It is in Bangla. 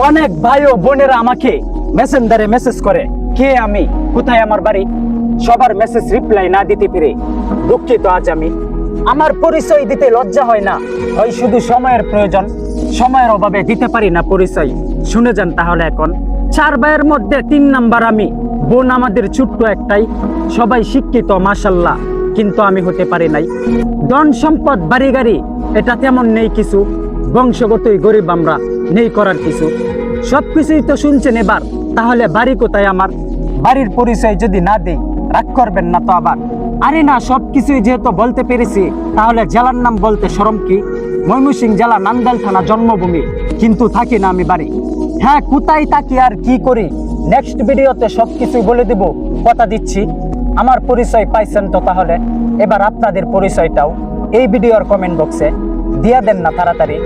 অনেক ভাই ও বোনেরা আমাকে মেসেঞ্জারে মেসেজ করে, কে আমি, কোথায় আমার বাড়ি। সবার মেসেজ রিপ্লাই না দিতে পেরে দুঃখিত আজ আমি। আমার পরিচয় দিতে লজ্জা হয় না, হয় শুধু সময়ের প্রয়োজন, সময়ের অভাবে দিতে পারি না পরিচয়। শুনে যান তাহলে এখন। 4 ভাইয়ের মধ্যে 3 নাম্বার আমি, বোন আমাদের ছোট্ট একটাই। সবাই শিক্ষিত মাশাল্লাহ, কিন্তু আমি হতে পারি নাই। ধন সম্পদ বাড়ি গাড়ি এটা তেমন নেই কিছু, বংশগতই গরিব আমরা, নেই করার কিছু। সবকিছুই তো শুনছেন এবার, তাহলে বাড়ি কোথায় আমার? বাড়ির পরিচয় যদি না দেই রাগ করবেন না তো আবার? আরে না, সবকিছুই যেহেতু বলতে পেরেছি, তাহলে জেলার নাম বলতে শরম কি? ময়মনসিংহ জেলা নান্দাইল থানা জন্মভূমি, কিন্তু থাকি না আমি বাড়ি। হ্যাঁ, কোথায় থাকি আর কি করি নেক্সট ভিডিওতে সবকিছুই বলে দেব, কথা দিচ্ছি। আমার পরিচয় পাইছেন তো, তাহলে এবার আপনাদের পরিচয়টাও এই ভিডিওর কমেন্ট বক্সে দিয়ে দেন না তাড়াতাড়ি।